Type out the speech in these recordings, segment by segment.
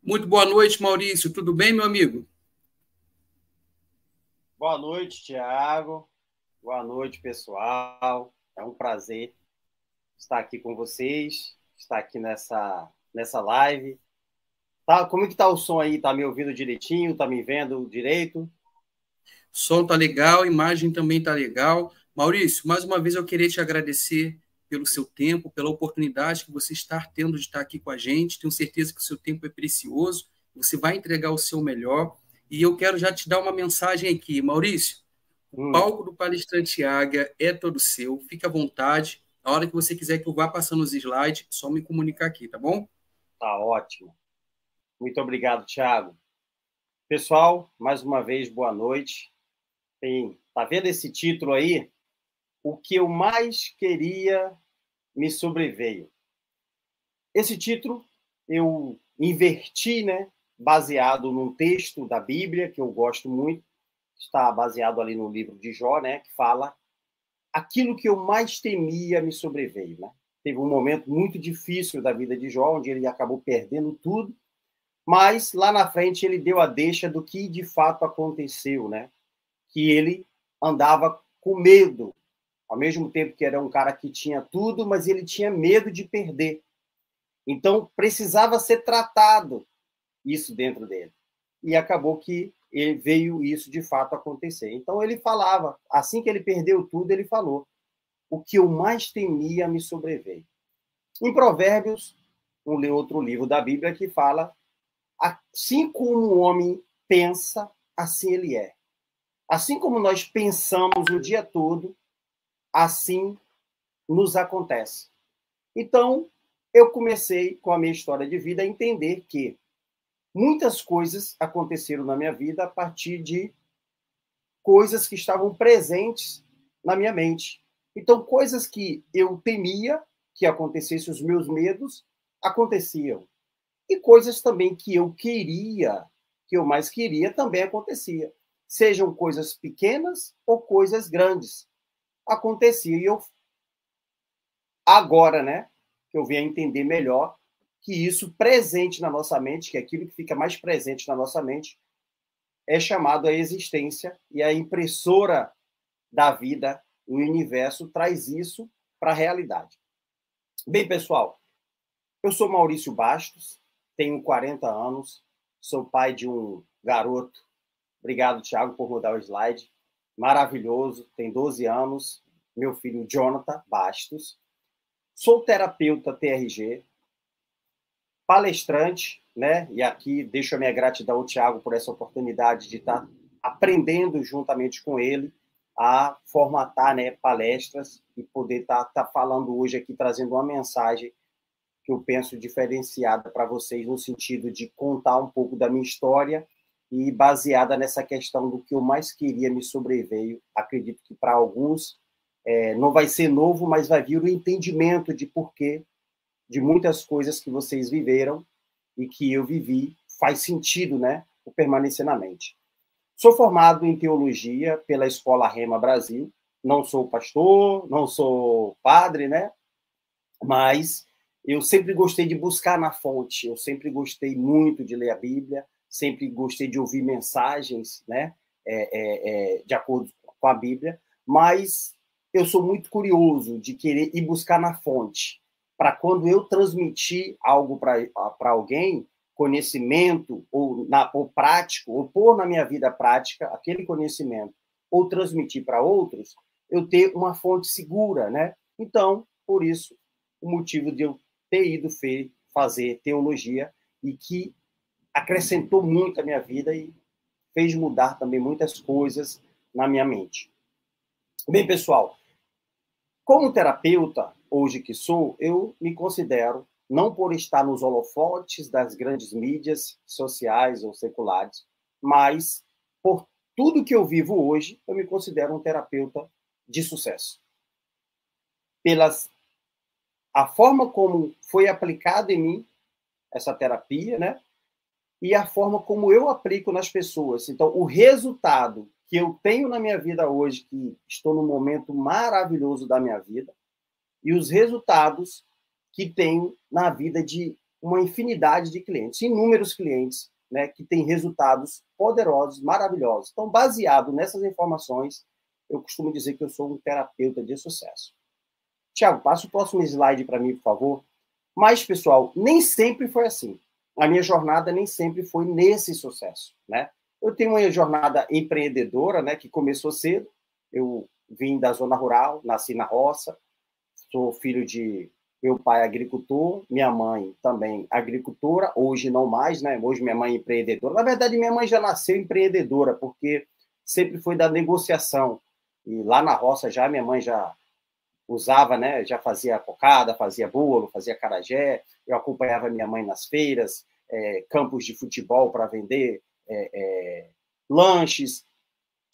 Muito boa noite, Maurício. Tudo bem, meu amigo? Boa noite, Tiago. Boa noite, pessoal. É um prazer estar aqui com vocês, estar aqui nessa live. Tá, como é que tá o som aí? Tá me ouvindo direitinho? Tá me vendo direito? Som tá legal, imagem também tá legal. Maurício, mais uma vez eu queria te agradecer pelo seu tempo, pela oportunidade que você está tendo de estar aqui com a gente. Tenho certeza que o seu tempo é precioso, você vai entregar o seu melhor. E eu quero já te dar uma mensagem aqui, Maurício. O Hum, palco do Palestrante Águia é todo seu. Fique à vontade. A hora que você quiser que eu vá passando os slides, só me comunicar aqui, tá bom? tá ótimo. Muito obrigado, Tiago. Pessoal, mais uma vez, boa noite. Tá vendo esse título aí? O que eu mais queria me sobreveio. Esse título eu inverti, né? Baseado num texto da Bíblia que eu gosto muito, está baseado ali no livro de Jó, né? Que fala aquilo que eu mais temia me sobreveio, né? Teve um momento muito difícil da vida de Jó, onde ele acabou perdendo tudo, mas lá na frente ele deu a deixa do que de fato aconteceu, né? Que ele andava com medo, ao mesmo tempo que era um cara que tinha tudo, mas ele tinha medo de perder. Então, precisava ser tratado isso dentro dele. E acabou que ele veio isso de fato acontecer. Então, ele falava, assim que ele perdeu tudo, ele falou: o que eu mais temia me sobreveio. Em Provérbios, outro livro da Bíblia que fala: assim como o homem pensa, assim ele é. Assim como nós pensamos o dia todo, assim nos acontece. Então, eu comecei com a minha história de vida a entender que muitas coisas aconteceram na minha vida a partir de coisas que estavam presentes na minha mente. Então, coisas que eu temia que acontecessem, os meus medos, aconteciam. E coisas também que eu queria, que eu mais queria, também acontecia. Sejam coisas pequenas ou coisas grandes. Acontecia. E eu, agora, né, que eu venho a entender melhor que isso presente na nossa mente, que é aquilo que fica mais presente na nossa mente, é chamado a existência, e a impressora da vida, o universo, traz isso para a realidade. Bem, pessoal, eu sou Maurício Bastos, tenho 40 anos, sou pai de um garoto. Obrigado, Thiago, por mudar o slide. Maravilhoso, tem 12 anos, meu filho Jonathan Bastos. Sou terapeuta TRG, palestrante, né? E aqui deixo a minha gratidão ao Thiago por essa oportunidade de estar aprendendo juntamente com ele a formatar, né, palestras e poder estar falando hoje aqui, trazendo uma mensagem que eu penso diferenciada para vocês, no sentido de contar um pouco da minha história e baseada nessa questão do que eu mais queria me sobreveio. Acredito que para alguns não vai ser novo, mas vai vir o entendimento de porquê de muitas coisas que vocês viveram e que eu vivi, faz sentido, né, por permanecer na mente. Sou formado em teologia pela Escola Rema Brasil, não sou pastor, não sou padre, né, mas eu sempre gostei de buscar na fonte, eu sempre gostei muito de ler a Bíblia, sempre gostei de ouvir mensagens, né, de acordo com a Bíblia, mas eu sou muito curioso de querer ir buscar na fonte, para quando eu transmitir algo para alguém, conhecimento ou prático, ou pôr na minha vida prática aquele conhecimento, ou transmitir para outros, eu ter uma fonte segura, né? Então, por isso, o motivo de eu ter ido fazer teologia e que acrescentou muito a minha vida e fez mudar também muitas coisas na minha mente. Bem, pessoal, como terapeuta, hoje que sou, eu me considero, não por estar nos holofotes das grandes mídias sociais ou seculares, mas por tudo que eu vivo hoje, eu me considero um terapeuta de sucesso. Pelas a forma como foi aplicada em mim essa terapia, né? E a forma como eu aplico nas pessoas. Então, o resultado que eu tenho na minha vida hoje, que estou num momento maravilhoso da minha vida, e os resultados que tenho na vida de uma infinidade de clientes, inúmeros clientes, né, que têm resultados poderosos, maravilhosos. Então, baseado nessas informações, eu costumo dizer que eu sou um terapeuta de sucesso. Tiago, passa o próximo slide para mim, por favor. Mas, pessoal, nem sempre foi assim. A minha jornada nem sempre foi nesse sucesso, né? Eu tenho uma jornada empreendedora, né, que começou cedo. Eu vim da zona rural, nasci na roça, sou filho de meu pai agricultor, minha mãe também agricultora, hoje não mais, né? Hoje minha mãe é empreendedora. Na verdade, minha mãe já nasceu empreendedora, porque sempre foi da negociação. E lá na roça já, minha mãe já usava, né? Já fazia cocada, fazia bolo, fazia acarajé. Eu acompanhava minha mãe nas feiras, campos de futebol para vender lanches.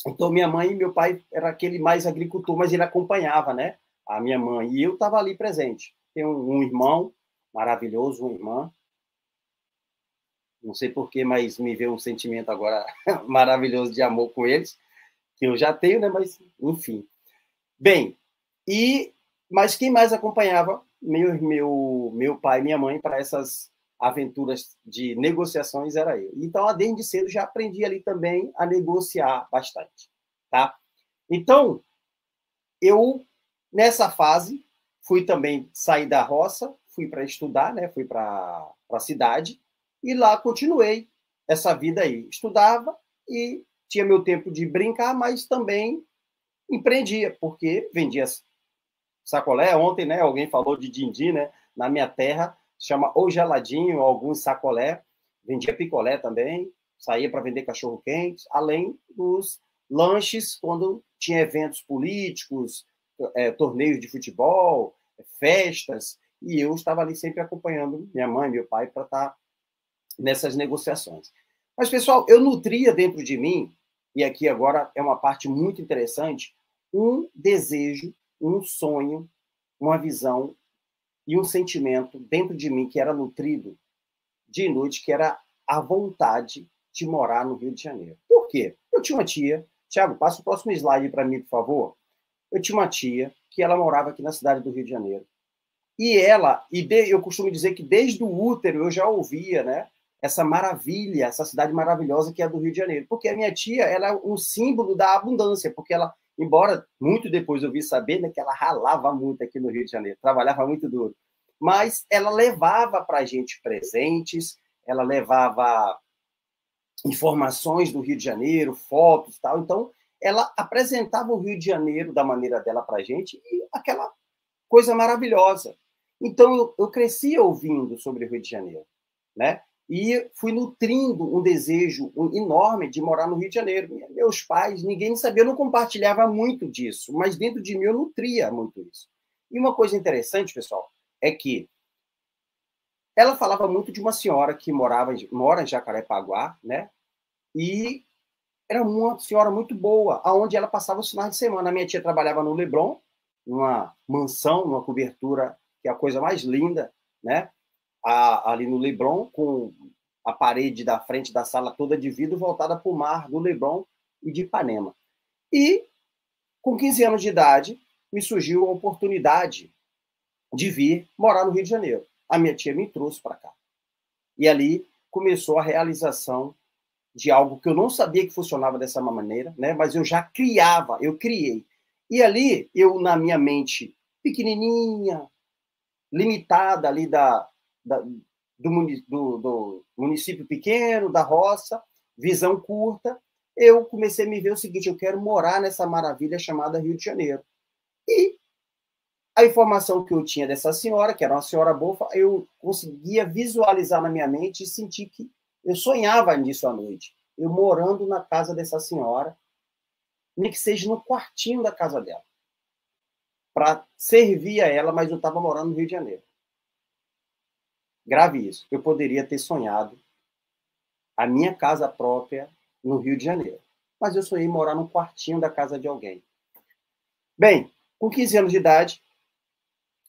Então, minha mãe e meu pai era aquele mais agricultor, mas ele acompanhava, né? A minha mãe. E eu estava ali presente. Tenho um irmão maravilhoso, uma irmã. Não sei porquê, mas me veio um sentimento agora maravilhoso de amor com eles, que eu já tenho, né? Mas, enfim. Bem, mas quem mais acompanhava meu pai e minha mãe para essas aventuras de negociações era eu. Então, desde cedo, já aprendi ali também a negociar bastante, tá? Então, eu, nessa fase, fui também sair da roça, fui para estudar, né? Fui para a cidade, e lá continuei essa vida aí. Estudava e tinha meu tempo de brincar, mas também empreendia, porque vendia sacolé. Ontem, né, alguém falou de din-din, né? Na minha terra, chama ou geladinho, alguns sacolé. Vendia picolé também, saía para vender cachorro-quente, além dos lanches quando tinha eventos políticos, torneios de futebol, festas, e eu estava ali sempre acompanhando minha mãe, meu pai, para estar nessas negociações. Mas, pessoal, eu nutria dentro de mim, e aqui agora é uma parte muito interessante, um desejo, um sonho, uma visão e um sentimento dentro de mim que era nutrido dia e noite, que era a vontade de morar no Rio de Janeiro. Por quê? Eu tinha uma tia, Tiago, passa o próximo slide para mim, por favor. Eu tinha uma tia que ela morava aqui na cidade do Rio de Janeiro. E eu costumo dizer que desde o útero eu já ouvia, né, essa maravilha, essa cidade maravilhosa que é a do Rio de Janeiro. Porque a minha tia, ela é um símbolo da abundância, porque ela, embora muito depois eu vi saber, né, que ela ralava muito aqui no Rio de Janeiro, trabalhava muito duro, mas ela levava para a gente presentes, ela levava informações do Rio de Janeiro, fotos e tal. Então, ela apresentava o Rio de Janeiro da maneira dela para a gente, e aquela coisa maravilhosa. Então, eu cresci ouvindo sobre o Rio de Janeiro, né? E fui nutrindo um desejo enorme de morar no Rio de Janeiro. Meus pais, ninguém sabia, eu não compartilhava muito disso, mas dentro de mim eu nutria muito isso. E uma coisa interessante, pessoal, é que ela falava muito de uma senhora que mora em Jacarepaguá, né? E era uma senhora muito boa, aonde ela passava os finais de semana. A minha tia trabalhava no Leblon, numa mansão, numa cobertura que é a coisa mais linda, né? Ali no Leblon, com a parede da frente da sala toda de vidro voltada para o mar do Leblon e de Ipanema. E, com 15 anos de idade, me surgiu a oportunidade de vir morar no Rio de Janeiro. A minha tia me trouxe para cá. E ali começou a realização de algo que eu não sabia que funcionava dessa maneira, né? Mas eu já criava, eu criei. E ali, eu, na minha mente pequenininha, limitada ali do município pequeno, da roça, visão curta, eu comecei a me ver o seguinte: eu quero morar nessa maravilha chamada Rio de Janeiro. E a informação que eu tinha dessa senhora, que era uma senhora boa, eu conseguia visualizar na minha mente e sentir que eu sonhava nisso à noite. Eu morando na casa dessa senhora, nem que seja no quartinho da casa dela, para servir a ela, mas eu estava morando no Rio de Janeiro. Grave isso. Eu poderia ter sonhado a minha casa própria no Rio de Janeiro, mas eu sonhei morar no quartinho da casa de alguém. Bem, com 15 anos de idade,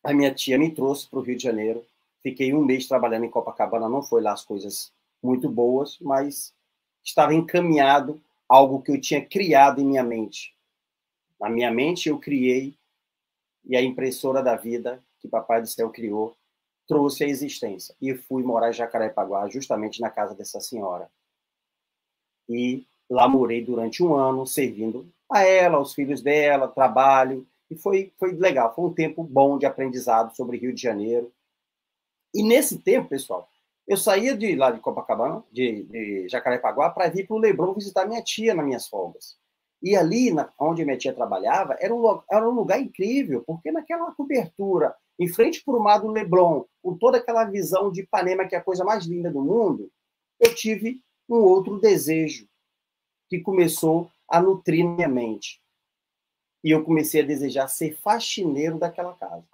a minha tia me trouxe para o Rio de Janeiro. Fiquei um mês trabalhando em Copacabana, não foi lá as coisas muito boas, mas estava encaminhado algo que eu tinha criado em minha mente. Na minha mente eu criei, e a impressora da vida que Papai do Céu criou, trouxe à existência. E fui morar em Jacarepaguá, justamente na casa dessa senhora. E lá morei durante um ano, servindo a ela, aos filhos dela, trabalho. E foi legal, foi um tempo bom de aprendizado sobre Rio de Janeiro. E nesse tempo, pessoal, eu saía de lá de Copacabana, de Jacarepaguá, para vir para o Leblon visitar minha tia nas minhas folgas. E ali, onde minha tia trabalhava, era um lugar incrível, porque naquela cobertura, em frente para o mar do Leblon, com toda aquela visão de Ipanema, que é a coisa mais linda do mundo, eu tive um outro desejo que começou a nutrir minha mente. E eu comecei a desejar ser faxineiro daquela casa.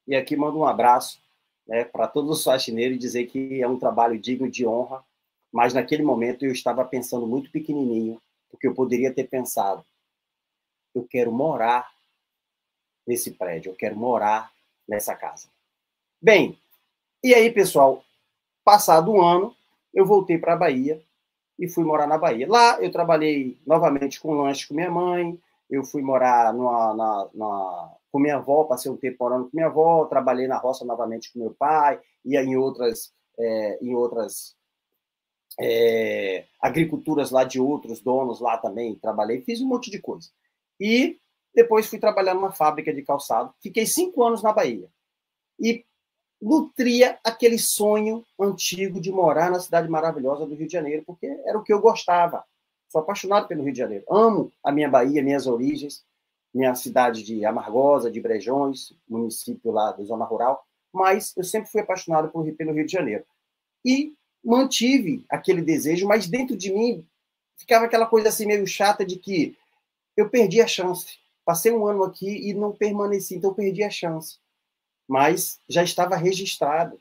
E aqui mando um abraço, né, para todos os faxineiros e dizer que é um trabalho digno de honra, mas naquele momento eu estava pensando muito pequenininho, porque eu poderia ter pensado, eu quero morar nesse prédio, eu quero morar nessa casa. Bem, e aí, pessoal, passado um ano, eu voltei para a Bahia e fui morar na Bahia. Lá eu trabalhei novamente com lanche com minha mãe, eu fui morar com minha avó, passei um tempo morando com minha avó, trabalhei na roça novamente com meu pai, ia em outras agriculturas lá de outros donos lá também, trabalhei, fiz um monte de coisa. E depois fui trabalhar numa fábrica de calçado, fiquei 5 anos na Bahia. E nutria aquele sonho antigo de morar na cidade maravilhosa do Rio de Janeiro, porque era o que eu gostava. Sou apaixonado pelo Rio de Janeiro. Amo a minha Bahia, minhas origens, minha cidade de Amargosa, de Brejões, município lá da zona rural, mas eu sempre fui apaixonado pelo Rio de Janeiro. E mantive aquele desejo, mas dentro de mim ficava aquela coisa assim meio chata de que eu perdi a chance. Passei um ano aqui e não permaneci, então eu perdi a chance. Mas já estava registrado.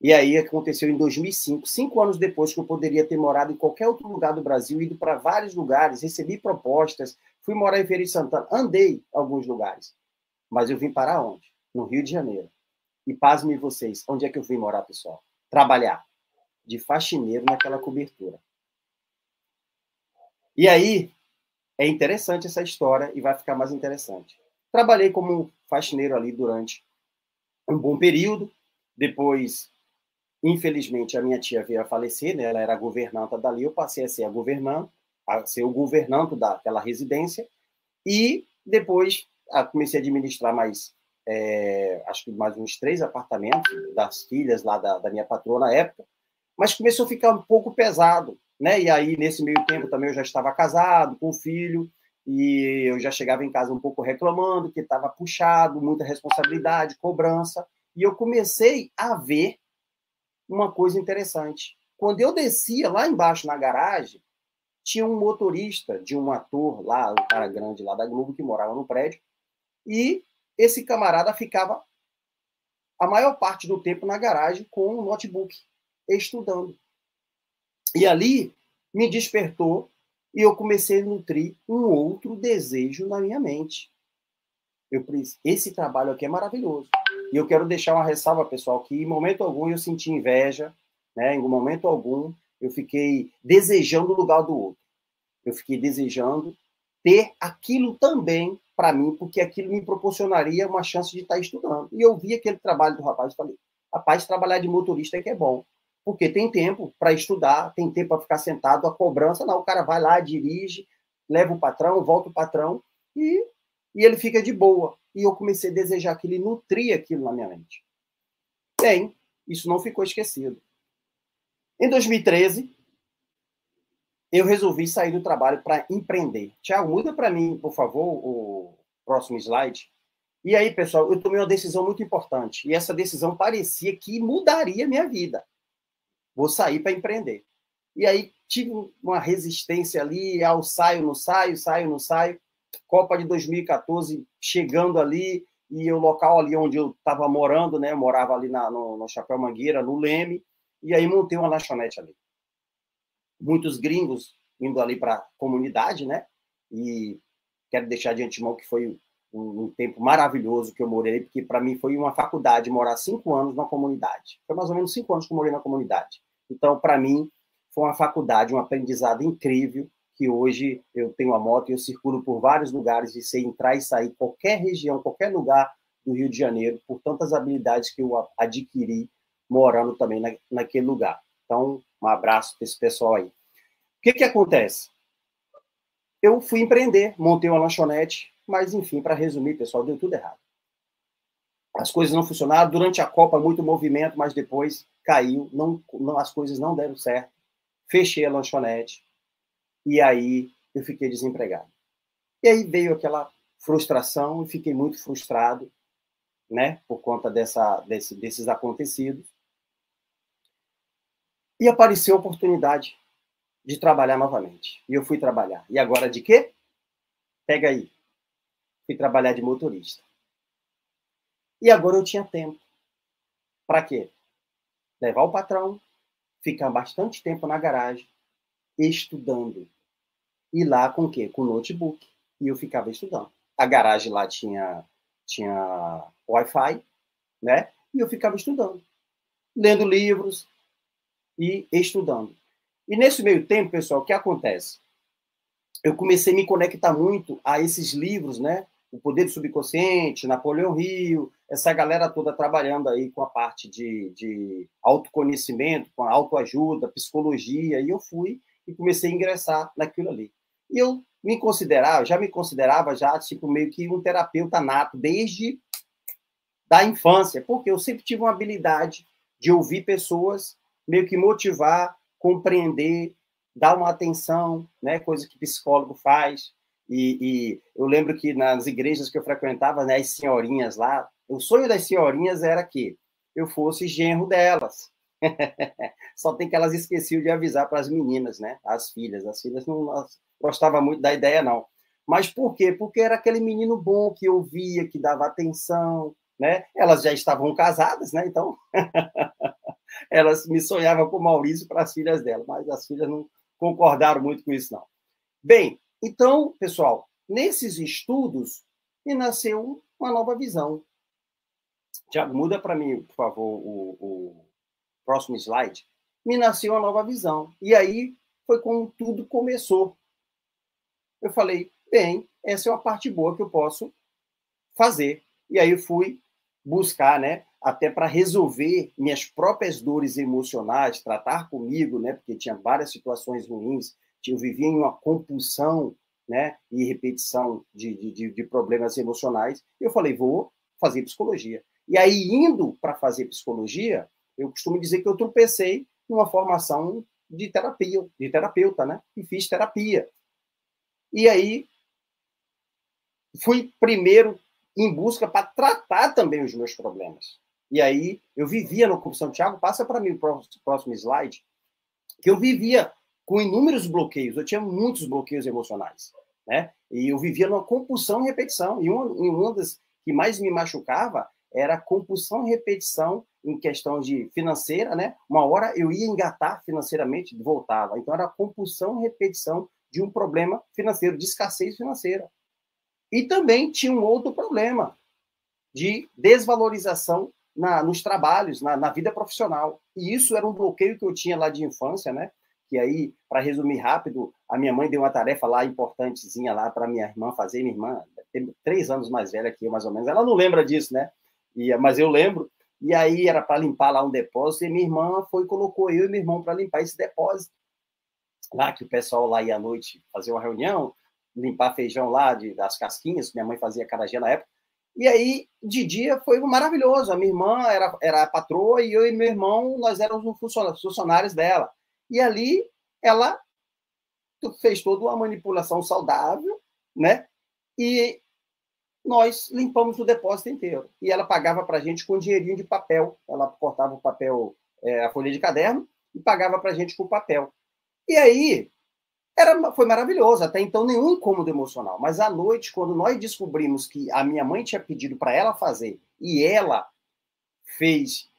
E aí aconteceu em 2005, 5 anos depois que eu poderia ter morado em qualquer outro lugar do Brasil, ido para vários lugares, recebi propostas, fui morar em Feira de Santana, andei em alguns lugares. Mas eu vim para onde? No Rio de Janeiro. E pasmem vocês, onde é que eu vim morar, pessoal? Trabalhar de faxineiro naquela cobertura. E aí, é interessante essa história e vai ficar mais interessante. Trabalhei como faxineiro ali durante um bom período, depois, infelizmente, a minha tia veio a falecer, né? Ela era a governanta dali, eu passei a ser o governante daquela residência, e depois comecei a administrar acho que mais uns 3 apartamentos das filhas lá da minha patroa na época, mas começou a ficar um pouco pesado, né? E aí, nesse meio tempo, também eu já estava casado, com filho, e eu já chegava em casa um pouco reclamando que estava puxado, muita responsabilidade, cobrança, e eu comecei a ver uma coisa interessante. Quando eu descia lá embaixo na garagem, tinha um motorista de um ator lá, um cara grande lá da Globo, que morava no prédio, e esse camarada ficava a maior parte do tempo na garagem com um notebook, estudando. E ali me despertou e eu comecei a nutrir um outro desejo na minha mente. Esse trabalho aqui é maravilhoso. E eu quero deixar uma ressalva, pessoal, que em momento algum eu senti inveja, né? Em momento algum eu fiquei desejando o lugar do outro. Eu fiquei desejando ter aquilo também para mim, porque aquilo me proporcionaria uma chance de estar estudando. E eu vi aquele trabalho do rapaz e falei, rapaz, trabalhar de motorista é que é bom. Porque tem tempo para estudar, tem tempo para ficar sentado, a cobrança, não, o cara vai lá, dirige, leva o patrão, volta o patrão, e ele fica de boa. E eu comecei a desejar aquilo e nutrir aquilo na minha mente. Bem, isso não ficou esquecido. Em 2013, eu resolvi sair do trabalho para empreender. Tiago, muda para mim, por favor, o próximo slide. E aí, pessoal, eu tomei uma decisão muito importante. E essa decisão parecia que mudaria minha vida. Vou sair para empreender. E aí tive uma resistência ali, saio, não saio. Copa de 2014 chegando ali, e o local ali onde eu estava morando, né? Eu morava ali no Chapéu Mangueira, no Leme, e aí montei uma lanchonete ali. Muitos gringos indo ali para a comunidade, né? E quero deixar de antemão que foi um tempo maravilhoso que eu morei, porque para mim foi uma faculdade morar 5 anos na comunidade. Foi mais ou menos 5 anos que eu morei na comunidade. Então, para mim, foi uma faculdade, um aprendizado incrível, que hoje eu tenho a moto e eu circulo por vários lugares e sei entrar e sair, qualquer região, qualquer lugar do Rio de Janeiro, por tantas habilidades que eu adquiri morando também naquele lugar. Então, um abraço para esse pessoal aí. O que acontece? Eu fui empreender, montei uma lanchonete, mas, enfim, para resumir, pessoal, deu tudo errado. As coisas não funcionaram. Durante a Copa, muito movimento, mas depois caiu, as coisas não deram certo. Fechei a lanchonete e aí eu fiquei desempregado. E aí veio aquela frustração e fiquei muito frustrado, né, por conta desses acontecidos. E apareceu a oportunidade de trabalhar novamente. E eu fui trabalhar. E agora de quê? Pega aí. Fui trabalhar de motorista. E agora eu tinha tempo. Para quê? Levar o patrão, ficar bastante tempo na garagem, estudando. E lá com o quê? Com notebook. E eu ficava estudando. A garagem lá tinha Wi-Fi, né? E eu ficava estudando. Lendo livros e estudando. E nesse meio tempo, pessoal, o que acontece? Eu comecei a me conectar muito a esses livros, né? O Poder do Subconsciente, Napoleão Hill, essa galera toda trabalhando aí com a parte de autoconhecimento, com a autoajuda, psicologia, e eu fui e comecei a ingressar naquilo ali. E eu já me considerava tipo meio que um terapeuta nato desde da infância, porque eu sempre tive uma habilidade de ouvir pessoas, meio que motivar, compreender, dar uma atenção, né, coisa que psicólogo faz. E eu lembro que nas igrejas que eu frequentava, né, as senhorinhas lá, o sonho das senhorinhas era que eu fosse genro delas. Só tem que elas esqueciam de avisar para as meninas, né, as filhas não gostavam muito da ideia, não. Mas por quê? Porque era aquele menino bom que ouvia, que dava atenção, né? Elas já estavam casadas, né? Então, elas me sonhavam com o Maurício para as filhas dela, mas as filhas não concordaram muito com isso, não. Bem, então, pessoal, nesses estudos, me nasceu uma nova visão. Tiago, muda para mim, por favor, o próximo slide. Me nasceu uma nova visão. E aí foi como tudo começou. Eu falei, bem, essa é uma parte boa que eu posso fazer. E aí eu fui buscar, né, até para resolver minhas próprias dores emocionais, tratar comigo, né, porque tinha várias situações ruins, eu vivia em uma compulsão, né, e repetição de problemas emocionais. E eu falei, vou fazer psicologia. E aí, indo para fazer psicologia, eu costumo dizer que eu tropecei numa formação de terapeuta, né, e fiz terapia. E aí, fui primeiro em busca para tratar também os meus problemas. E aí, eu vivia na compulsão. Tiago, passa para mim o próximo slide, que eu vivia com inúmeros bloqueios. Eu tinha muitos bloqueios emocionais, né? E eu vivia numa compulsão e repetição. E uma das que mais me machucava era a compulsão e repetição em questão de financeira, né? Uma hora eu ia engatar financeiramente, voltava. Então, era compulsão e repetição de um problema financeiro, de escassez financeira. E também tinha um outro problema de desvalorização nos trabalhos, na vida profissional. E isso era um bloqueio que eu tinha lá de infância, né? Que aí, para resumir rápido, a minha mãe deu uma tarefa lá importantezinha lá para minha irmã fazer. Minha irmã tem 3 anos mais velha que eu, mais ou menos. Ela não lembra disso, né? Mas eu lembro. E aí era para limpar lá um depósito e minha irmã colocou eu e meu irmão para limpar esse depósito. Lá que o pessoal lá ia à noite fazer uma reunião, limpar feijão lá das casquinhas, que minha mãe fazia acarajé na época. E aí, de dia, foi maravilhoso. A minha irmã era a patroa e eu e meu irmão, nós éramos funcionários dela. E ali, ela fez toda uma manipulação saudável, né? E nós limpamos o depósito inteiro. E ela pagava para a gente com dinheirinho de papel. Ela cortava o papel, a folha de caderno, e pagava para a gente com papel. E aí, foi maravilhoso, até então nenhum incômodo emocional. Mas à noite, quando nós descobrimos que a minha mãe tinha pedido para ela fazer e ela fez,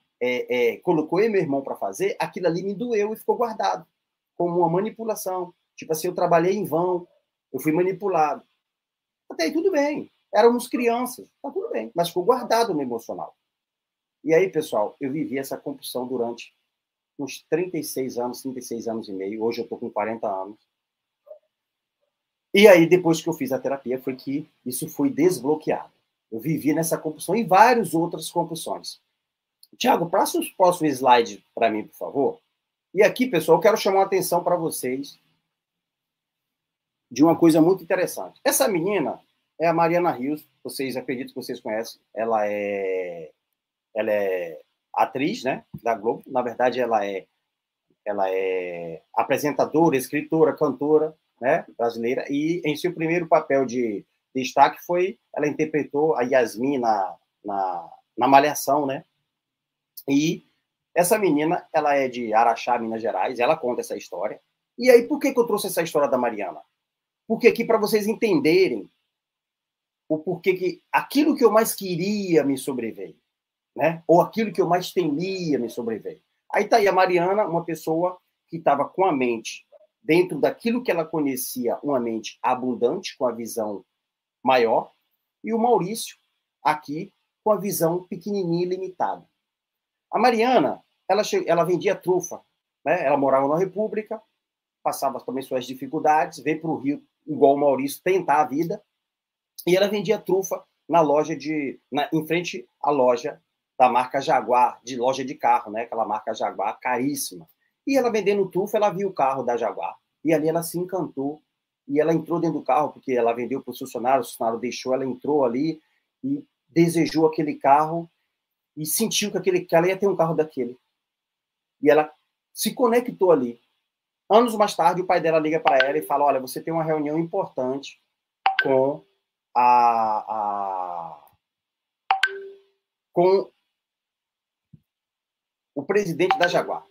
colocou eu e meu irmão para fazer, aquilo ali me doeu e ficou guardado como uma manipulação. Tipo assim, eu trabalhei em vão, eu fui manipulado. Até aí tudo bem, éramos crianças, tá tudo bem, mas ficou guardado no emocional. E aí, pessoal, eu vivi essa compulsão durante uns 36 anos e meio. Hoje eu estou com 40 anos. E aí, depois que eu fiz a terapia, foi que isso foi desbloqueado. Eu vivi nessa compulsão e várias outras compulsões. Tiago, passa os próximos slides para mim, por favor. E aqui, pessoal, eu quero chamar a atenção para vocês de uma coisa muito interessante. Essa menina é a Mariana Rios, vocês acredito que vocês conhecem. Ela é atriz, né, da Globo. Na verdade, ela é apresentadora, escritora, cantora, né, brasileira. E em seu primeiro papel de destaque ela interpretou a Yasmin na Malhação, né? E essa menina, ela é de Araxá, Minas Gerais, ela conta essa história. E aí, por que eu trouxe essa história da Mariana? Porque aqui, para vocês entenderem o porquê que aquilo que eu mais queria me sobreveio, né? Ou aquilo que eu mais temia me sobreveio. Aí está aí a Mariana, uma pessoa que estava com a mente dentro daquilo que ela conhecia, uma mente abundante, com a visão maior, e o Maurício, aqui, com a visão pequenininha e limitada. A Mariana, ela vendia trufa, né? Ela morava na República, passava também suas dificuldades, veio para o Rio, igual o Maurício, tentar a vida, e ela vendia trufa na loja em frente à loja da marca Jaguar, de loja de carro, né? Aquela marca Jaguar, caríssima. E ela vendendo trufa, ela viu o carro da Jaguar, e ali ela se encantou, e ela entrou dentro do carro, porque ela vendeu para o funcionário deixou, ela entrou ali e desejou aquele carro, e sentiu que ela ia ter um carro daquele. E ela se conectou ali. Anos mais tarde, o pai dela liga para ela e fala, olha, você tem uma reunião importante com com o presidente da Jaguar.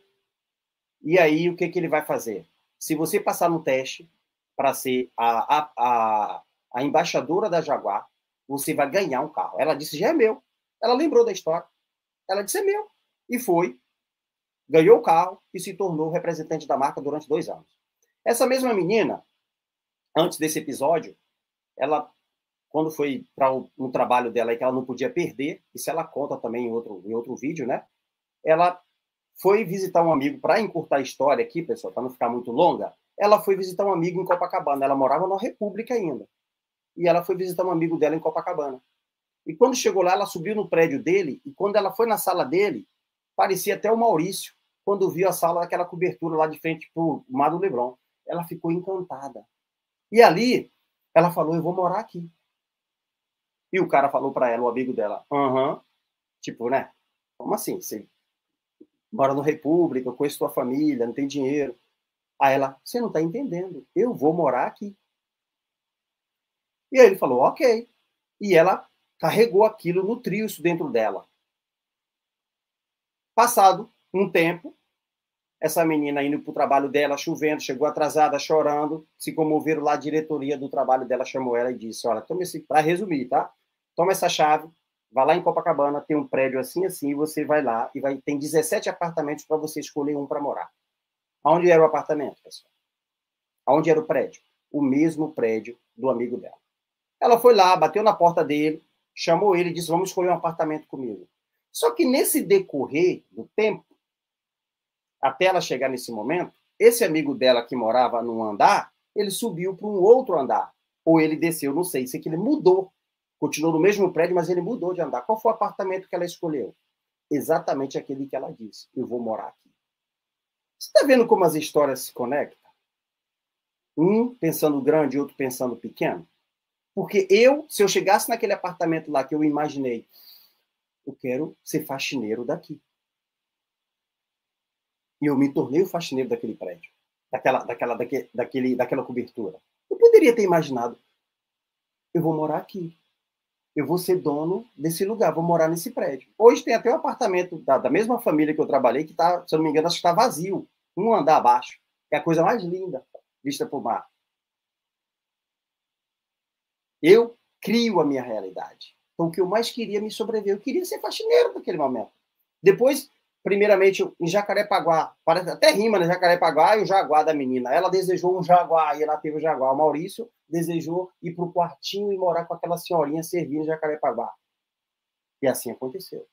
E aí, o que ele vai fazer? Se você passar no teste para ser a embaixadora da Jaguar, você vai ganhar um carro. Ela disse, já é meu. Ela lembrou da história. Ela disse, é meu. E foi, ganhou o carro e se tornou representante da marca durante 2 anos. Essa mesma menina, antes desse episódio, ela, quando foi para um trabalho dela que ela não podia perder, isso ela conta também em outro vídeo, né? Ela foi visitar um amigo, para encurtar a história aqui, pessoal, para não ficar muito longa, ela foi visitar um amigo em Copacabana. Ela morava na República ainda. E ela foi visitar um amigo dela em Copacabana. E quando chegou lá, ela subiu no prédio dele, e quando ela foi na sala dele, parecia até o Maurício, quando viu a sala, aquela cobertura lá de frente para o Mar do Leblon. Ela ficou encantada. E ali, ela falou, eu vou morar aqui. E o cara falou para ela, o amigo dela, tipo, né? Como assim? Você mora no República, eu conheço tua família, não tem dinheiro. Aí ela, você não está entendendo, eu vou morar aqui. E aí ele falou, ok. E ela carregou aquilo, nutriu isso dentro dela. Passado um tempo, essa menina indo para o trabalho dela, chovendo, chegou atrasada, chorando, se comoveram lá, a diretoria do trabalho dela chamou ela e disse, olha, para resumir, tá? Toma essa chave, vai lá em Copacabana, tem um prédio assim, assim, e você vai lá, e tem 17 apartamentos para você escolher um para morar. Aonde era o apartamento, pessoal? Aonde era o prédio? O mesmo prédio do amigo dela. Ela foi lá, bateu na porta dele, chamou ele e disse, vamos escolher um apartamento comigo. Só que nesse decorrer do tempo, até ela chegar nesse momento, esse amigo dela que morava num andar, ele subiu para um outro andar. Ou ele desceu, não sei, sei que ele mudou. Continuou no mesmo prédio, mas ele mudou de andar. Qual foi o apartamento que ela escolheu? Exatamente aquele que ela disse. Eu vou morar aqui. Você está vendo como as histórias se conectam? Um pensando grande e outro pensando pequeno? Porque se eu chegasse naquele apartamento lá que eu imaginei, eu quero ser faxineiro daqui. E eu me tornei o faxineiro daquele prédio, daquela cobertura. Eu poderia ter imaginado, eu vou morar aqui. Eu vou ser dono desse lugar, vou morar nesse prédio. Hoje tem até um apartamento da mesma família que eu trabalhei, que está, se eu não me engano, acho que está vazio. Um andar abaixo. Que é a coisa mais linda, vista para o mar. Eu crio a minha realidade. Então, o que eu mais queria me sobreviver. Eu queria ser faxineiro naquele momento. Depois, primeiramente, em Jacarepaguá, parece até rima, né? Jacarepaguá e o Jaguar da menina. Ela desejou um Jaguar e ela teve o Jaguar. O Maurício desejou ir para o quartinho e morar com aquela senhorinha servindo em Jacarepaguá. E assim aconteceu.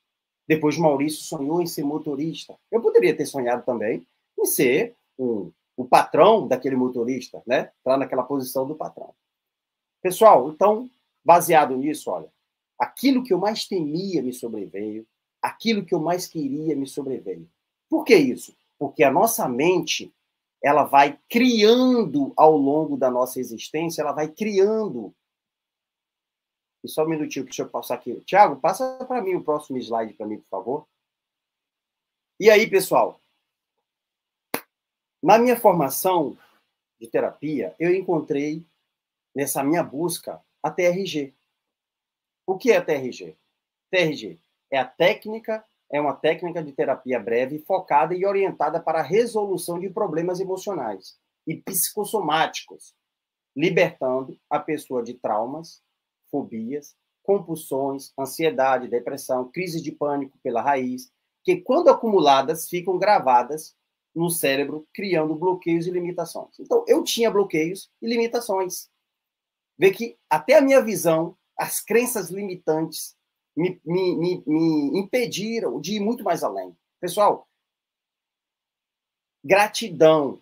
Depois, Maurício sonhou em ser motorista. Eu poderia ter sonhado também em ser o patrão daquele motorista, né? Estar naquela posição do patrão. Pessoal, então, baseado nisso, olha, Aquilo que eu mais temia me sobreveio, aquilo que eu mais queria me sobreveio. Por que isso? Porque a nossa mente, ela vai criando ao longo da nossa existência, ela vai criando. E só um minutinho, deixa eu passar aqui. Tiago, passa para mim o próximo slide para mim, por favor. E aí, pessoal, na minha formação de terapia, eu encontrei, nessa minha busca, a TRG. O que é a TRG? TRG é uma técnica de terapia breve, focada e orientada para a resolução de problemas emocionais e psicossomáticos, libertando a pessoa de traumas, fobias, compulsões, ansiedade, depressão, crise de pânico pela raiz, que, quando acumuladas, ficam gravadas no cérebro, criando bloqueios e limitações. Então, eu tinha bloqueios e limitações. Vê que até a minha visão, as crenças limitantes, me impediram de ir muito mais além. Pessoal, gratidão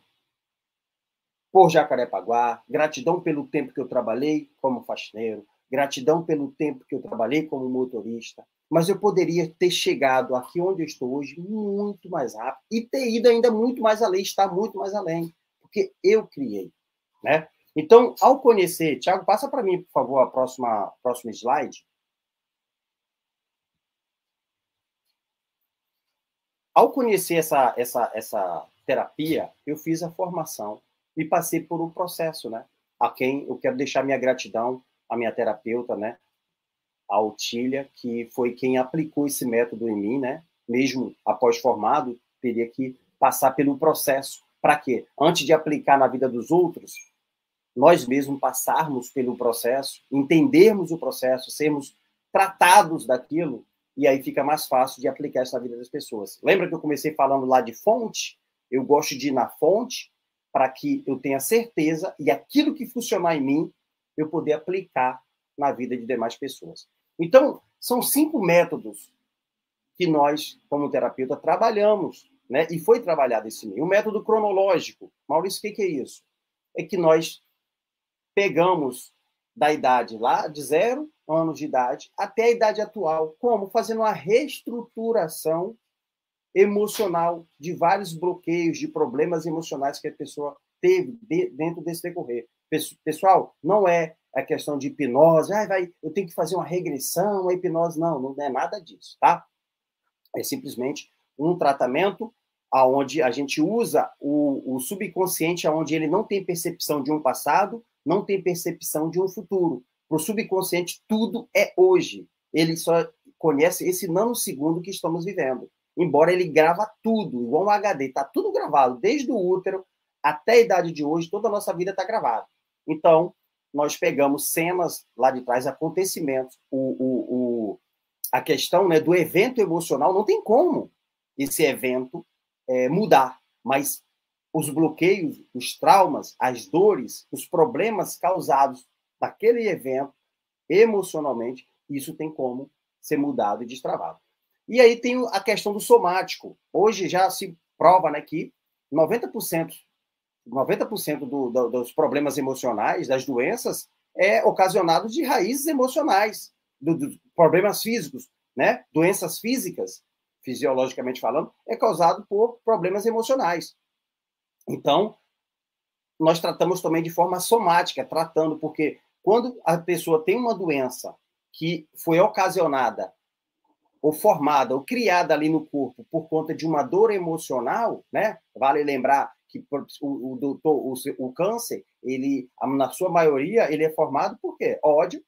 por Jacarepaguá, gratidão pelo tempo que eu trabalhei como faxineiro, gratidão pelo tempo que eu trabalhei como motorista, mas eu poderia ter chegado aqui onde eu estou hoje muito mais rápido e ter ido ainda muito mais além, estar muito mais além, porque eu criei, né? Então, ao conhecer, Tiago, passa para mim, por favor, a próxima slide. Ao conhecer essa terapia, eu fiz a formação e passei por um processo, né? A quem eu quero deixar minha gratidão à minha terapeuta, né? A Otília, que foi quem aplicou esse método em mim, né? Mesmo após formado, teria que passar pelo processo. Para quê? Antes de aplicar na vida dos outros, nós mesmos passarmos pelo processo, entendermos o processo, sermos tratados daquilo, e aí fica mais fácil de aplicar isso na vida das pessoas. Lembra que eu comecei falando lá de fonte? Eu gosto de ir na fonte para que eu tenha certeza e aquilo que funcionar em mim, eu poder aplicar na vida de demais pessoas. Então, são 5 métodos que nós, como terapeuta, trabalhamos, né? E foi trabalhado esse meio. O método cronológico. Maurício, o que é isso? É que nós pegamos da idade lá de 0 anos de idade até a idade atual, como? Fazendo uma reestruturação emocional de vários bloqueios, de problemas emocionais que a pessoa teve dentro desse decorrer. Pessoal, não é a questão de hipnose, eu tenho que fazer uma regressão, a hipnose, não é nada disso, tá? É simplesmente um tratamento onde a gente usa o subconsciente, onde ele não tem percepção de um passado, não tem percepção de um futuro. Para o subconsciente, tudo é hoje. Ele só conhece esse nanosegundo que estamos vivendo. Embora ele grava tudo, igual um HD, está tudo gravado, desde o útero até a idade de hoje, toda a nossa vida está gravada. Então, nós pegamos cenas lá de trás, acontecimentos, a questão, né, do evento emocional, não tem como esse evento mudar, mas os bloqueios, os traumas, as dores, os problemas causados naquele evento, emocionalmente, isso tem como ser mudado e destravado. E aí tem a questão do somático. Hoje já se prova, né, que 90% dos problemas emocionais, das doenças, é ocasionado de raízes emocionais, dos problemas físicos, né? Doenças físicas, fisiologicamente falando, é causado por problemas emocionais. Então, nós tratamos também de forma somática, tratando, porque quando a pessoa tem uma doença que foi ocasionada, ou formada, ou criada ali no corpo por conta de uma dor emocional, né? Vale lembrar que o câncer, ele, na sua maioria, ele é formado por quê? Ódio,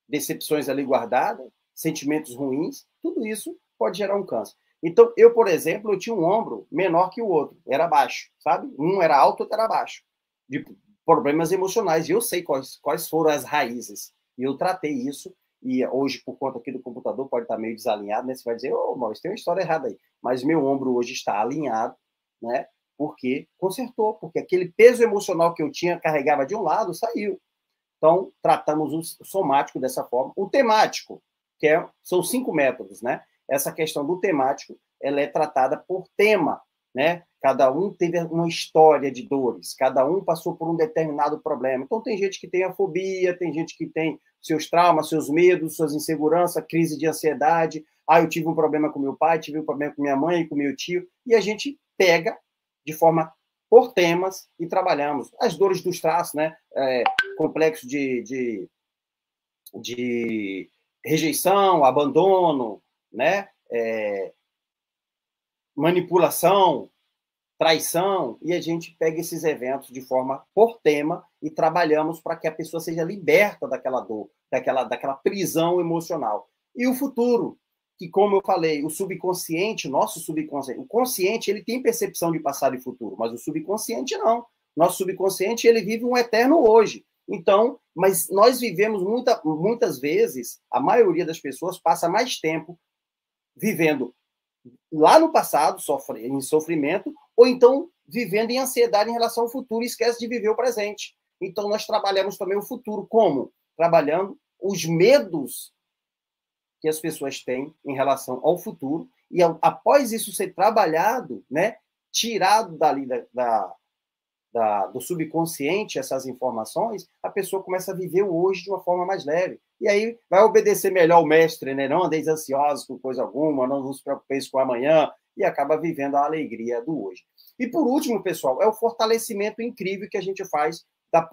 decepções ali guardadas, sentimentos ruins, tudo isso pode gerar um câncer. Então, eu, por exemplo, eu tinha um ombro menor que o outro, era baixo, sabe? Um era alto, outro era baixo, de problemas emocionais, e eu sei quais foram as raízes, e eu tratei isso, e hoje, por conta aqui do computador, pode estar meio desalinhado, né? Você vai dizer, Maurício, tem uma história errada aí, mas meu ombro hoje está alinhado, né? Porque consertou, porque aquele peso emocional que eu tinha, carregava de um lado, saiu. Então, tratamos o somático dessa forma. O temático, são 5 métodos, né? Essa questão do temático, ela é tratada por tema, né? Cada um teve uma história de dores, cada um passou por um determinado problema. Então, tem gente que tem a fobia, tem gente que tem seus traumas, seus medos, suas inseguranças, crise de ansiedade. Eu tive um problema com meu pai, tive um problema com minha mãe, com meu tio, e a gente pega de forma por temas e trabalhamos. As dores dos traços, né? Complexo de rejeição, abandono, né? Manipulação, traição, e a gente pega esses eventos de forma por tema e trabalhamos para que a pessoa seja liberta daquela dor, daquela prisão emocional. E o futuro, que, como eu falei, o subconsciente, nosso subconsciente, o consciente, ele tem percepção de passado e futuro, mas o subconsciente não. Nosso subconsciente, ele vive um eterno hoje. Então, mas nós vivemos muitas vezes, a maioria das pessoas passa mais tempo vivendo lá no passado, em sofrimento, ou então vivendo em ansiedade em relação ao futuro e esquece de viver o presente. Então, nós trabalhamos também o futuro. Como? Trabalhando os medos que as pessoas têm em relação ao futuro, e após isso ser trabalhado, né, tirado dali do subconsciente essas informações, a pessoa começa a viver o hoje de uma forma mais leve. E aí vai obedecer melhor o mestre, né? Não andeis ansiosos com coisa alguma, não vos preocupeis com amanhã, e acaba vivendo a alegria do hoje. E por último, pessoal, é o fortalecimento incrível que a gente faz,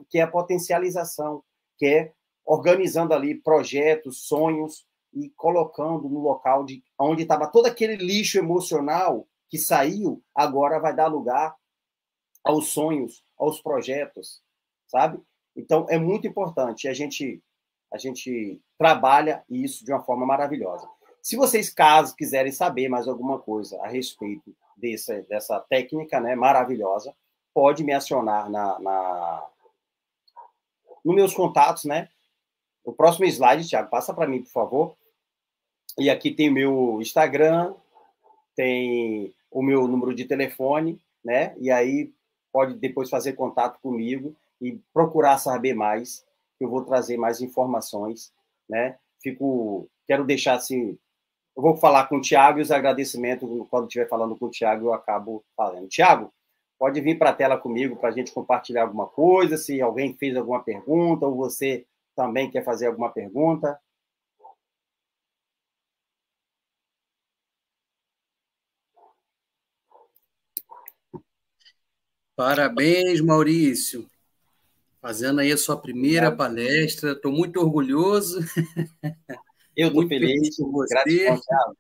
que é a potencialização, que é organizando ali projetos, sonhos, e colocando no local onde estava todo aquele lixo emocional que saiu, agora vai dar lugar aos sonhos, aos projetos, sabe? Então, é muito importante. A gente trabalha isso de uma forma maravilhosa. Se vocês, caso quiserem saber mais alguma coisa a respeito dessa técnica, né, maravilhosa, pode me acionar nos meus contatos, né? O próximo slide, Thiago, passa para mim, por favor. E aqui tem o meu Instagram, tem o meu número de telefone, né? E aí pode depois fazer contato comigo e procurar saber mais, que eu vou trazer mais informações, né? Quero deixar assim, eu vou falar com o Thiago e os agradecimentos, quando estiver falando com o Thiago, eu acabo falando. Thiago, pode vir para a tela comigo para a gente compartilhar alguma coisa, se alguém fez alguma pergunta, ou você também quer fazer alguma pergunta. Parabéns, Maurício. Fazendo aí a sua primeira palestra. Estou muito orgulhoso. Eu estou feliz por você. Gratidão, Thiago.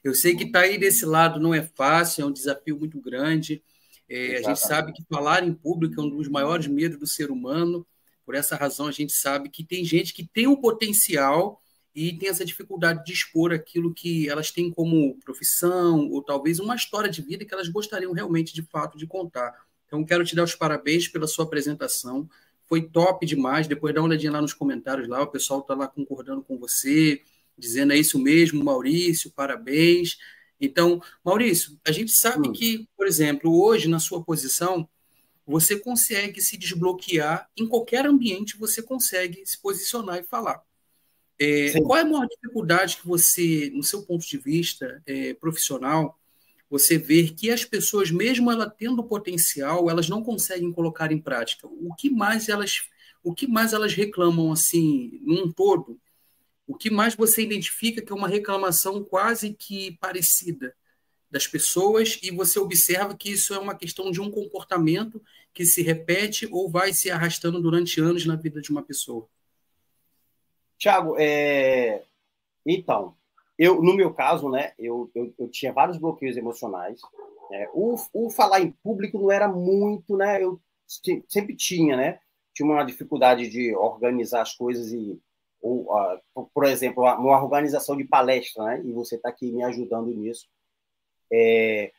Eu sei que estar aí desse lado não é fácil, é um desafio muito grande. A gente sabe que falar em público é um dos maiores medos do ser humano. Por essa razão, a gente sabe que tem gente que tem o potencial e tem essa dificuldade de expor aquilo que elas têm como profissão ou talvez uma história de vida que elas gostariam realmente, de fato, de contar. Então, quero te dar os parabéns pela sua apresentação. Foi top demais. Depois dá uma olhadinha lá nos comentários, lá o pessoal está lá concordando com você, dizendo é isso mesmo, Maurício, parabéns. Então, Maurício, a gente sabe que, por exemplo, hoje, na sua posição, você consegue se desbloquear em qualquer ambiente, você consegue se posicionar e falar. Qual é a maior dificuldade que você, no seu ponto de vista profissional, você vê que as pessoas, mesmo ela tendo potencial, elas não conseguem colocar em prática? O que mais elas reclamam, assim, num todo? O que mais você identifica que é uma reclamação quase que parecida das pessoas e você observa que isso é uma questão de um comportamento que se repete ou vai se arrastando durante anos na vida de uma pessoa? Thiago, então, no meu caso, né, eu tinha vários bloqueios emocionais. O falar em público não era muito, né? Eu sempre tinha, né? Tinha uma dificuldade de organizar as coisas por exemplo, uma organização de palestra, né? E você está aqui me ajudando nisso.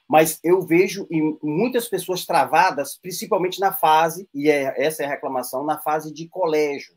Mas eu vejo muitas pessoas travadas, principalmente na fase, e essa é a reclamação, na fase de colégio,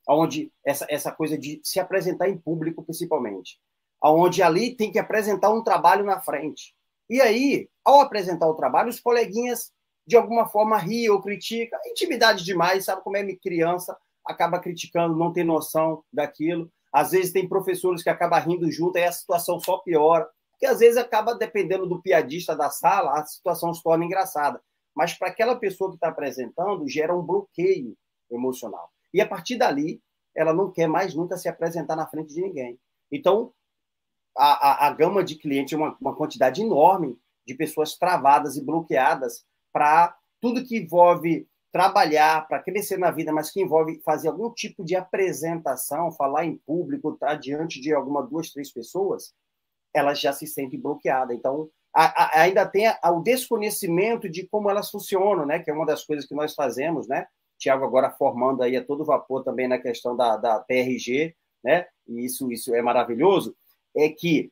onde essa coisa de se apresentar em público, principalmente, onde ali tem que apresentar um trabalho na frente. E aí, ao apresentar o trabalho, os coleguinhas, de alguma forma, riem ou criticam. Intimidade demais, sabe como é criança, acaba criticando, não tem noção daquilo. Às vezes tem professores que acabam rindo junto, aí a situação só piora. Porque às vezes acaba, dependendo do piadista da sala, a situação se torna engraçada. Mas para aquela pessoa que está apresentando, gera um bloqueio emocional. E a partir dali, ela não quer mais nunca se apresentar na frente de ninguém. Então, a gama de clientes é uma quantidade enorme de pessoas travadas e bloqueadas para tudo que envolve trabalhar, para crescer na vida, mas que envolve fazer algum tipo de apresentação, falar em público, estar diante de alguma 2, 3 pessoas, elas já se sentem bloqueadas. Então, ainda tem o desconhecimento de como elas funcionam, né? Que é uma das coisas que nós fazemos, né? Tiago agora formando aí a todo vapor também na questão da TRG, né? E isso é maravilhoso, é que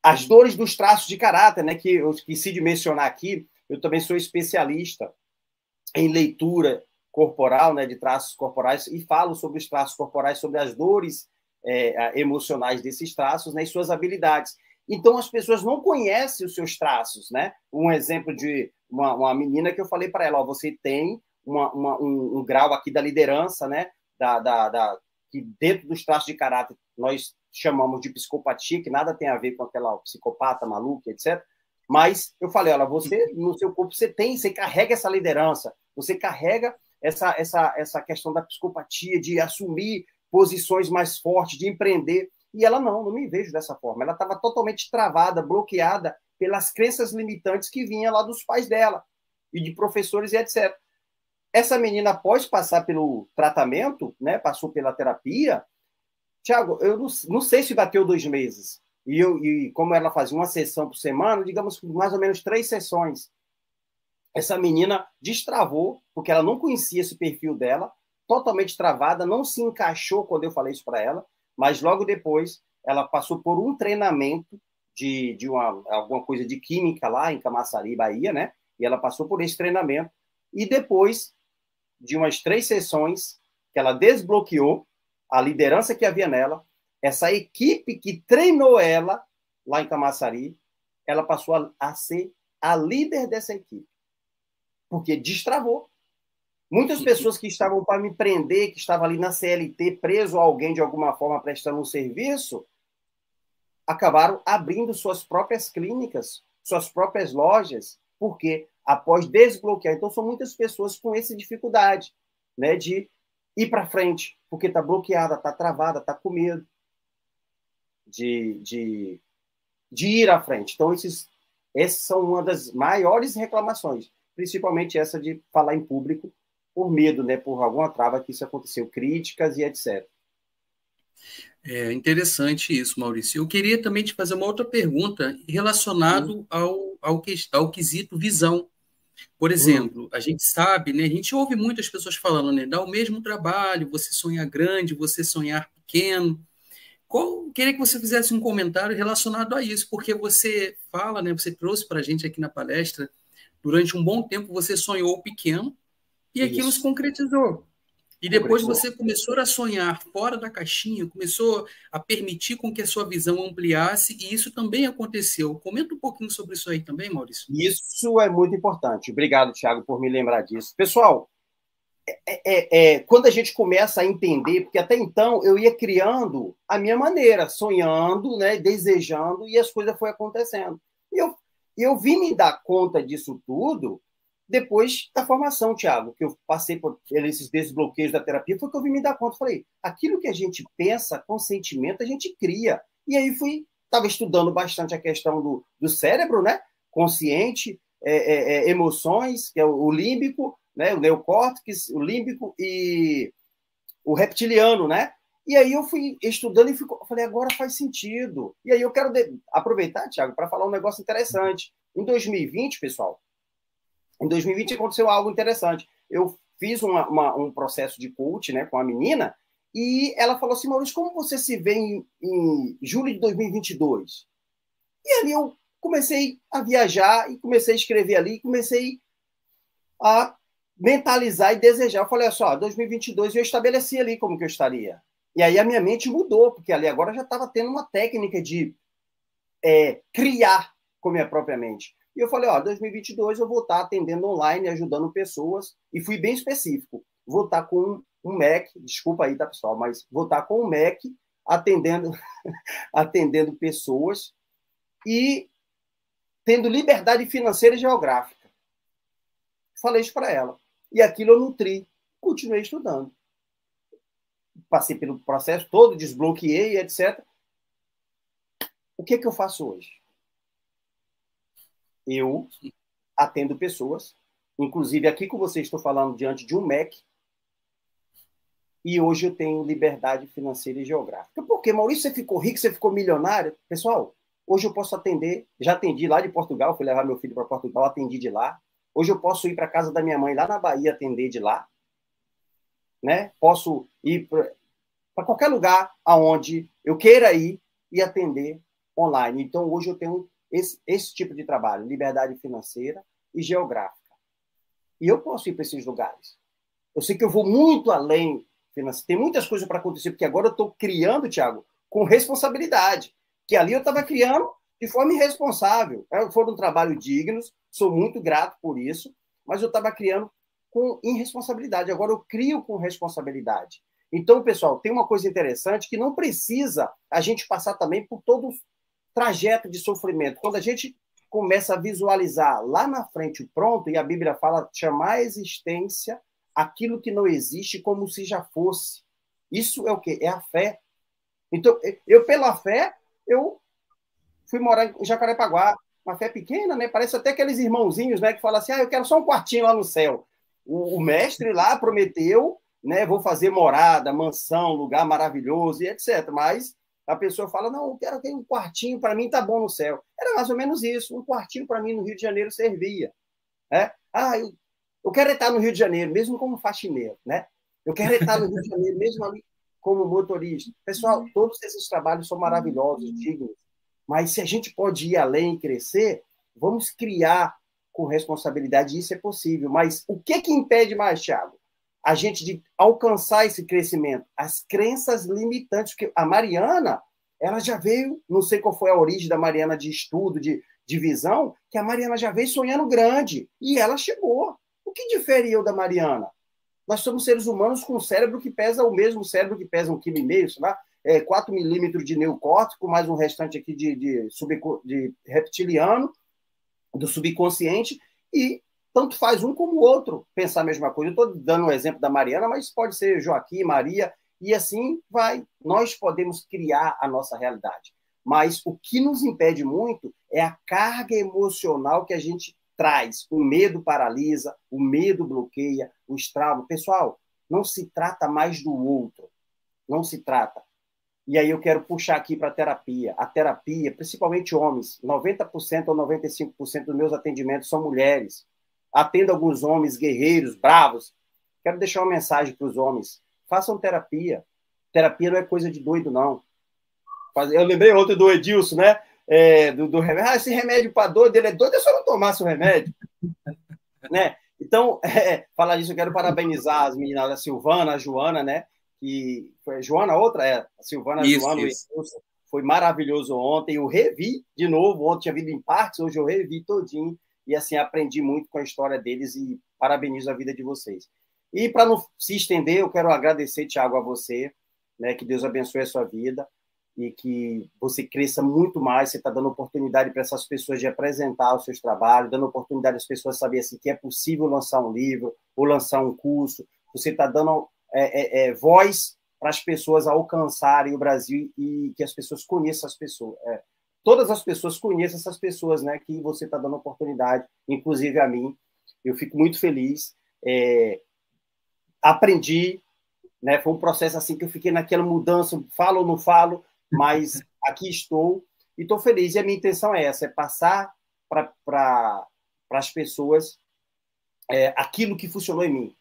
as dores dos traços de caráter, né? Que eu esqueci de mencionar aqui, eu também sou especialista em leitura corporal, né? De traços corporais, e falo sobre os traços corporais, sobre as dores emocionais desses traços, né? E suas habilidades. Então, as pessoas não conhecem os seus traços, né? Um exemplo de uma menina que eu falei para ela, ó, você tem um grau aqui da liderança, né? Que dentro dos traços de caráter nós chamamos de psicopatia, que nada tem a ver com aquela psicopata maluca, etc. Mas eu falei, olha, você, no seu corpo, você carrega essa liderança, você carrega essa questão da psicopatia, de assumir posições mais fortes, de empreender. E ela não me vejo dessa forma. Ela estava totalmente travada, bloqueada pelas crenças limitantes que vinham lá dos pais dela e de professores e etc. Essa menina, após passar pelo tratamento, né, passou pela terapia, Tiago, eu não sei se bateu 2 meses. E como ela fazia uma sessão por semana, digamos mais ou menos 3 sessões. Essa menina destravou, porque ela não conhecia esse perfil dela, totalmente travada, não se encaixou quando eu falei isso para ela, mas logo depois ela passou por um treinamento de alguma coisa de química lá em Camaçari, Bahia, né? E ela passou por esse treinamento. E depois de umas 3 sessões que ela desbloqueou a liderança que havia nela, essa equipe que treinou ela lá em Camaçari, ela passou a ser a líder dessa equipe, porque destravou. Muitas pessoas que estavam para me prender, que estavam ali na CLT, preso a alguém de alguma forma prestando um serviço, acabaram abrindo suas próprias clínicas, suas próprias lojas, porque após desbloquear. Então, são muitas pessoas com essa dificuldade, né, de ir para frente, porque está bloqueada, está travada, está com medo de ir à frente. Então, essas são uma das maiores reclamações, principalmente essa de falar em público por medo, né, por alguma trava que isso aconteceu, críticas e etc. É interessante isso, Maurício. Eu queria também te fazer uma outra pergunta relacionado ao quesito visão. Por exemplo, a gente sabe, né, a gente ouve muitas pessoas falando, né, dá o mesmo trabalho, você sonhar grande, você sonhar pequeno. Queria que você fizesse um comentário relacionado a isso, porque você fala, né, você trouxe para a gente aqui na palestra, durante um bom tempo você sonhou pequeno e aquilo se concretizou. E depois você começou a sonhar fora da caixinha, começou a permitir com que a sua visão ampliasse, e isso também aconteceu. Comenta um pouquinho sobre isso aí também, Maurício. Isso é muito importante. Obrigado, Thiago, por me lembrar disso. Pessoal, quando a gente começa a entender, porque até então eu ia criando a minha maneira, sonhando, né, desejando, e as coisas foram acontecendo. E eu vim me dar conta disso tudo depois da formação, Thiago, que eu passei por esses desbloqueios da terapia, foi que eu vim me dar conta. Falei, aquilo que a gente pensa com sentimento, a gente cria. E aí estava estudando bastante a questão do cérebro, né? Consciente, emoções, que é o límbico, né? O neocórtex, o límbico e o reptiliano, né? E aí eu fui estudando e falei, agora faz sentido. E aí eu quero aproveitar, Thiago, para falar um negócio interessante. Em 2020, pessoal, em 2020 aconteceu algo interessante. Eu fiz um processo de coach, né, com a menina, e ela falou assim, Maurício, como você se vê em julho de 2022? E ali eu comecei a viajar, e comecei a escrever ali, e comecei a mentalizar e desejar. Eu falei, olha só, 2022 eu estabeleci ali como que eu estaria. E aí a minha mente mudou, porque ali agora já estava tendo uma técnica de criar com a minha própria mente. E eu falei, 2022 eu vou estar atendendo online, ajudando pessoas, e fui bem específico. Vou estar com um Mac, desculpa aí, tá, pessoal, mas vou estar com um Mac atendendo, atendendo pessoas e tendo liberdade financeira e geográfica. Falei isso para ela. E aquilo eu nutri, continuei estudando. passei pelo processo todo, desbloqueei, etc. O que é que eu faço hoje? Eu atendo pessoas, inclusive aqui com você estou falando diante de um MEC, e hoje eu tenho liberdade financeira e geográfica. Por quê, Maurício? Você ficou rico, você ficou milionário? Pessoal, hoje eu posso atender, já atendi lá de Portugal, fui levar meu filho para Portugal, atendi de lá. Hoje eu posso ir para a casa da minha mãe lá na Bahia, atender de lá. Né? Posso ir para qualquer lugar aonde eu queira ir e atender online. Então, hoje eu tenho esse tipo de trabalho, liberdade financeira e geográfica. E eu posso ir para esses lugares. Eu sei que eu vou muito além financeiro. Tem muitas coisas para acontecer, porque agora eu estou criando, Thiago, com responsabilidade. Que ali eu estava criando de forma irresponsável. Foram trabalhos dignos, sou muito grato por isso, mas eu estava criando com irresponsabilidade. Agora eu crio com responsabilidade. Então, pessoal, tem uma coisa interessante que não precisa a gente passar também por todo o trajeto de sofrimento. Quando a gente começa a visualizar lá na frente o pronto, e a Bíblia fala chamar a existência aquilo que não existe como se já fosse. Isso é o quê? É a fé. Então, eu pela fé, eu fui morar em Jacarepaguá, uma fé pequena, né? Parece até aqueles irmãozinhos, né, que falam assim, eu quero só um quartinho lá no céu. O mestre lá prometeu, né, vou fazer morada, mansão, lugar maravilhoso e etc. Mas a pessoa fala, não, eu quero ter um quartinho, para mim tá bom no céu. Era mais ou menos isso, um quartinho para mim no Rio de Janeiro servia. Né? Eu quero estar no Rio de Janeiro, mesmo como faxineiro, né? Eu quero estar no Rio de Janeiro, mesmo ali como motorista. Pessoal, todos esses trabalhos são maravilhosos, dignos. Mas se a gente pode ir além e crescer, vamos criar com responsabilidade, isso é possível. Mas o que impede mais, Thiago? A gente de alcançar esse crescimento? As crenças limitantes. Porque a Mariana, ela já veio, não sei qual foi a origem da Mariana de estudo, de visão, que a Mariana já veio sonhando grande. E ela chegou. O que difere eu da Mariana? Nós somos seres humanos com um cérebro que pesa o mesmo cérebro que pesa 1,5 kg, sei lá, 4 milímetros de neocórtico, mais um restante aqui de reptiliano, do subconsciente, e tanto faz um como o outro pensar a mesma coisa. Eu estou dando um exemplo da Mariana, mas pode ser Joaquim, Maria, e assim vai. Nós podemos criar a nossa realidade. Mas o que nos impede muito é a carga emocional que a gente traz. O medo paralisa, o medo bloqueia, os traumas. Pessoal, não se trata mais do outro. Não se trata. E aí eu quero puxar aqui para a terapia. A terapia, principalmente homens, 90% ou 95% dos meus atendimentos são mulheres. Atendo alguns homens guerreiros, bravos. Quero deixar uma mensagem para os homens. Façam terapia. Terapia não é coisa de doido, não. Eu lembrei outro do Edilson, né? Do remédio. Esse remédio para doido, ele é doido, é só não tomasse o remédio. Né? Então, falar disso, eu quero parabenizar as meninas, a Silvana, a Joana, né? E foi a Joana, outra? A Silvana, a Joana, o Edilson. Foi maravilhoso ontem. Eu revi de novo. Ontem tinha vindo em partes, hoje eu revi todinho. E assim, aprendi muito com a história deles e parabenizo a vida de vocês. E para não se estender, eu quero agradecer, Thiago, a você, né? Que Deus abençoe a sua vida e que você cresça muito mais. Você está dando oportunidade para essas pessoas de apresentar os seus trabalhos, dando oportunidade às pessoas saberem assim, que é possível lançar um livro ou lançar um curso. Você está dando voz para as pessoas alcançarem o Brasil e que as pessoas conheçam as pessoas. Todas as pessoas conheçam essas pessoas, né, que você está dando oportunidade, inclusive a mim. Eu fico muito feliz. Aprendi, né, foi um processo assim que eu fiquei naquela mudança, falo ou não falo, mas aqui estou e estou feliz. E a minha intenção é essa, é passar para as pessoas aquilo que funcionou em mim.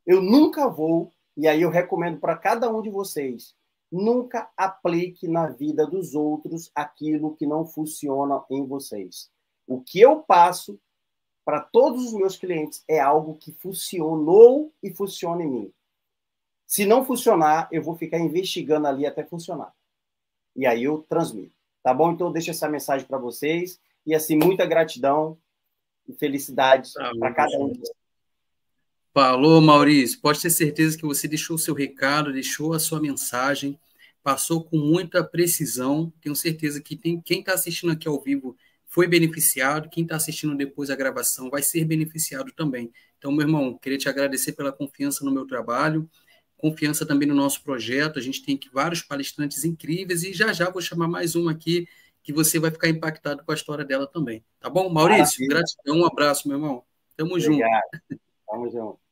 Eu nunca vou, e aí eu recomendo para cada um de vocês, nunca aplique na vida dos outros aquilo que não funciona em vocês. O que eu passo para todos os meus clientes é algo que funcionou e funciona em mim. Se não funcionar, eu vou ficar investigando ali até funcionar. E aí eu transmito. Tá bom? Então eu deixo essa mensagem para vocês. E assim, muita gratidão e felicidades para cada um de vocês. Falou, Maurício. Pode ter certeza que você deixou o seu recado, deixou a sua mensagem, passou com muita precisão. Tenho certeza que quem está assistindo aqui ao vivo foi beneficiado, quem está assistindo depois a gravação vai ser beneficiado também. Então, meu irmão, queria te agradecer pela confiança no meu trabalho. confiança também no nosso projeto. A gente tem aqui vários palestrantes incríveis e já vou chamar mais um aqui que você vai ficar impactado com a história dela também. Tá bom? Maurício, Maravilha. gratidão, um abraço, meu irmão. Tamo junto. Obrigado. Tamo junto.